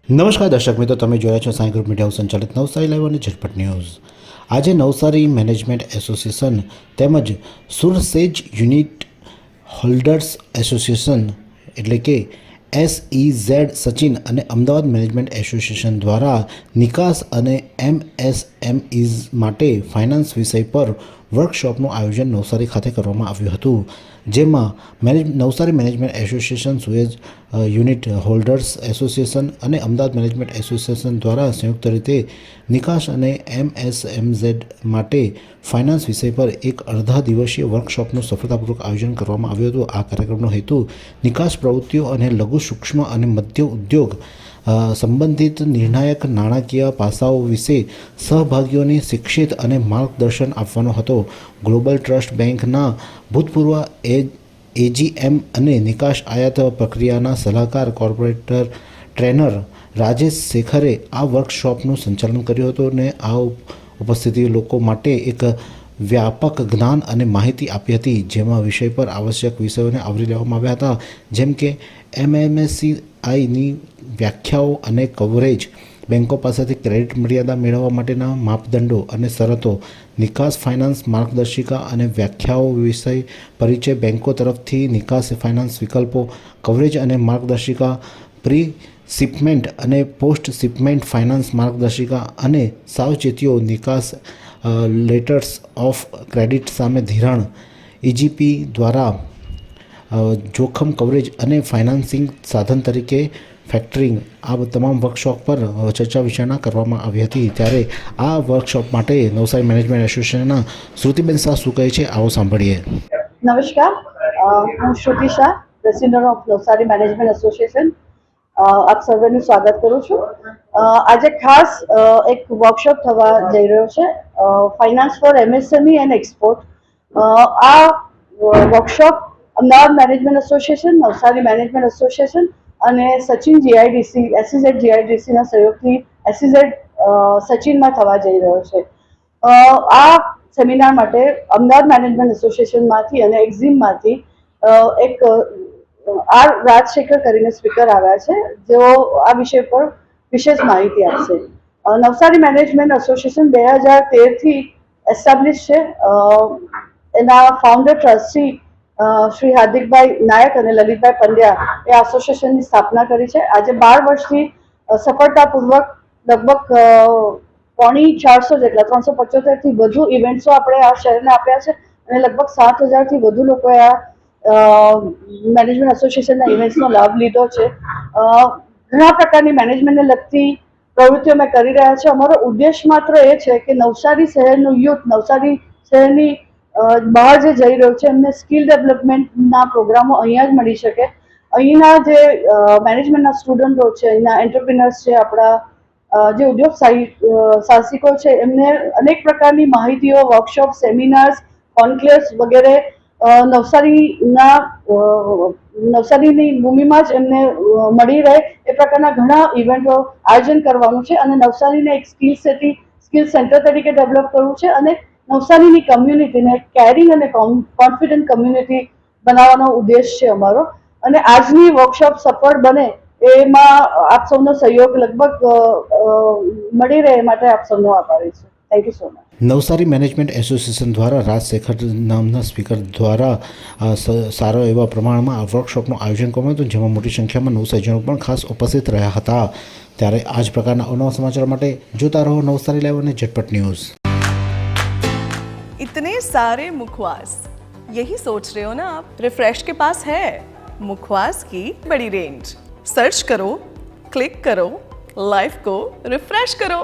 નમસ્કાર દર્શક મિત્રો, તમે જોયા છો સાંઈ ગ્રુપ મીડિયા સંચાલિત નવસારી લાઈવ અને ઝટપટ ન્યૂઝ। આજે નવસારી મેનેજમેન્ટ એસોસિએશન તેમજ સુરસેજ યુનિટ હોલ્ડર્સ એસોસિએશન એટલે કે SEZ સચિન અને અમદાવાદ મેનેજમેન્ટ એસોસિએશન દ્વારા નિકાસ અને MSMEs માટે ફાઇનાન્સ વિષય પર વર્કશોપનું આયોજન નવસારી ખાતે કરવામાં આવ્યું હતું, જેમાં Navsari management association, sewage unit holders association અને અમદાવાદ મેનેજમેન્ટ એસોસિએશન દ્વારા સંયુક્ત રીતે નિકાસ અને MSMZ માટે ફાઇનાન્સ વિષય પર એક અડધા દિવસીય વર્કશોપનું સફળતાપૂર્વક આયોજન કરવામાં આવ્યું હતું। આ કાર્યક્રમનો હેતુ નિકાસ પ્રવૃત્તિઓ અને લઘુ, સૂક્ષ્મ અને મધ્ય ઉદ્યોગ સંબંધિત નિર્ણાયક નાણાકીય પાસાઓ વિશે સહભાગીઓને શિક્ષિત અને માર્ગદર્શન આપવાનો હતો। ગ્લોબલ ટ્રસ્ટ બેંકના ભૂતપૂર્વ AGM અને નિકાસ આયાત પ્રક્રિયાના સલાહકાર કોર્પોરેટર ટ્રેનર રાજેશ શેખરે આ વર્કશોપનું સંચાલન કર્યું હતું અને આ ઉપસ્થિત લોકો માટે એક વ્યાપક જ્ઞાન અને માહિતી આપી હતી, જેમાં વિષય પર આવશ્યક વિષયોને આવરી લેવામાં આવ્યા હતા, જેમ કે MMSCIની વ્યાખ્યાઓ અને કવરેજ, બેન્કો પાસેથી ક્રેડિટ મર્યાદા મેળવવા માટેના માપદંડો અને શરતો, નિકાસ ફાઇનાન્સ માર્ગદર્શિકા અને વ્યાખ્યાઓ વિષય પરિચય, બેન્કો તરફથી નિકાસ ફાઇનાન્સ વિકલ્પો, કવરેજ અને માર્ગદર્શિકા, પ્રી શિપમેન્ટ અને પોસ્ટ શિપમેન્ટ ફાઇનાન્સ માર્ગદર્શિકા અને સાવચેતીઓ, નિકાસ લેટર્સ ઓફ ક્રેડિટ સામે ધિરાણ, EGP દ્વારા જોખમ કવરેજ અને ફાઇનાન્સિંગ સાધન તરીકે ફેક્ટરિંગ, આ તમામ વર્કશોપ પર ચર્ચા વિચારણા કરવામાં આવી હતી। ત્યારે આ વર્કશોપ માટે નવસારી મેનેજમેન્ટ એસોસિએશનના શ્રુતિબેન શાહ શું કહે છે, આવો સાંભળીએ। નમસ્કાર, હું Shruti Shah, president of Navsari management association, આપ સર્વેનું સ્વાગત કરું છું। આજે ખાસ એક વર્કશોપ થવા જઈ રહ્યો છે, finance for MSME and export. આ workshop Ahmedabad management association, Navsari management association અને સચિન GIDC, SEZ GIDCના સહયોગથી SEZ સચિનમાં થવા જઈ રહ્યો છે। આ સેમિનાર માટે અમદાવાદ મેનેજમેન્ટ એસોસિએશનમાંથી અને એક્ઝિમમાંથી એક રાજશેખર કરીને સ્પીકર આવ્યા છે, જેઓ આ વિષય પર વિશેષ માહિતી આપશે। નવસારી મેનેજમેન્ટ એસોસિએશન 2013થી એસ્ટાબ્લિશ છે। એના ફાઉન્ડર ટ્રસ્ટી શ્રી હાર્દિકભાઈ નાયક અને લલિતભાઈ પંડ્યા એ એસોસિએશનની સ્થાપના કરી છે। આજે 12 વર્ષથી સફળતાપૂર્વક લગભગ 450 જેટલા 375થી વધુ ઇવેન્ટ્સો આપણે આ શહેરને આપ્યા છે અને લગભગ 7000થી વધુ લોકોએ આ મેનેજમેન્ટ એસોસિએશનના ઇવેન્ટ્સનો લાભ લીધો છે। ઘણા પ્રકારની મેનેજમેન્ટને લગતી પ્રવૃત્તિઓ અમે કરી રહ્યા છે। અમારો ઉદ્દેશ માત્ર એ છે કે નવસારી શહેરનું યુથ, નવસારી શહેરની બહાર જે જઈ રહ્યું છે, એમને સ્કિલ ડેવલપમેન્ટના પ્રોગ્રામો અહીંયા જ મળી શકે। અહીંના જે મેનેજમેન્ટના સ્ટુડન્ટો છે, અહીંના એન્ટરપ્રિનર્સ છે, આપણા જે ઉદ્યોગ સાહસિકો છે, એમને અનેક પ્રકારની માહિતીઓ, વર્કશોપ, સેમિનાર્સ, કોન્ક્લેવ્સ વગેરે નવસારીની ભૂમિમાં જ એમને મળી રહે એ પ્રકારના ઘણા ઇવેન્ટો આયોજન કરવાનું છે અને નવસારીને એક સ્કિલ સેન્ટર તરીકે ડેવલપ કરવું છે અને નવસારીની કમ્યુનિટીને કેરિંગ અને કોન્ફિડન્ટ કમ્યુનિટી બનાવવાનો ઉદ્દેશ છે અમારો। અને આજની વર્કશોપ સફળ બને એમાં આપ સૌનો સહયોગ લગભગ મળી રહે એ માટે આપ સૌનો આભારી છું। Thank you so much. Navsari management association દ્વારા રાજશેખર નામના સ્પીકર દ્વારા સારા એવા પ્રમાણમાં આ વર્કશોપનું આયોજન કરવામાં હતું, જેમાં મોટી સંખ્યામાં નવસારીજનો પણ ખાસ ઉપસ્થિત રહ્યા હતા। ત્યારે આ જ પ્રકારના અવનવા સમાચાર માટે જોતા રહો નવસારી લાઈવ અને ઝટપટ ન્યૂઝ। इतने सारे मुखवास, यही सोच रहे हो ना आप? रिफ्रेश के पास है मुखवास की बड़ी रेंज। सर्च करो, क्लिक करो, लाइफ को रिफ्रेश करो।